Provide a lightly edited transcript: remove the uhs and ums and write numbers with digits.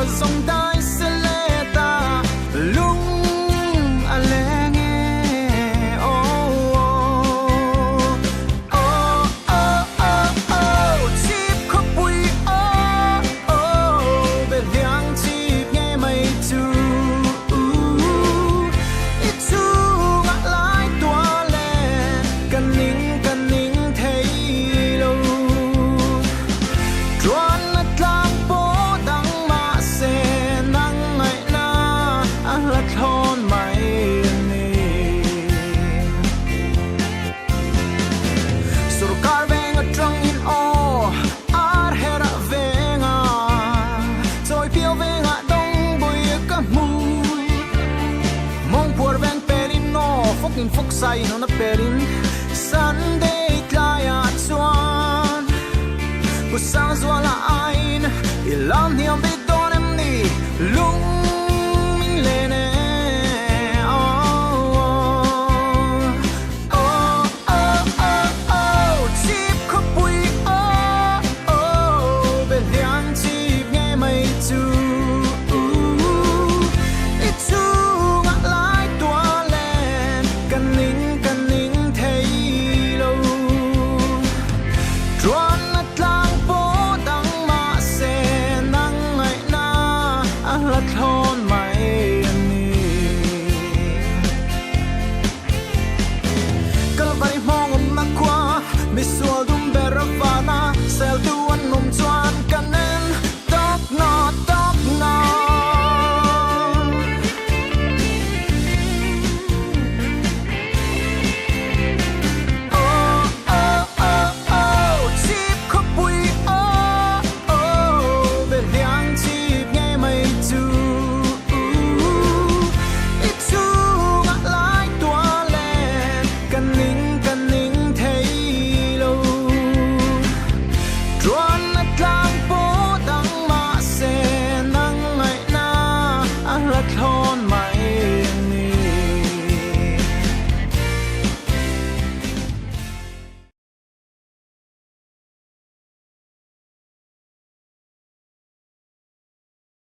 mà dòng đai sẽ lê ta lung à lê nghe oh oh oh oh oh oh chip khóc bụi oh oh bên liang chip nghe mây chu ít chu ngã lái tua lên cần nín thấy lâu đoán là lang bố đắng mà xe nắng ngày na ăn lật hôn mày nè suru car venga trong in o ar hera venga rồi piêu venga đông bùi cả mù mong por ven perin no fucking fuck sai no na perin Sunday tlaya chuan Kusang zwala ain ilam niam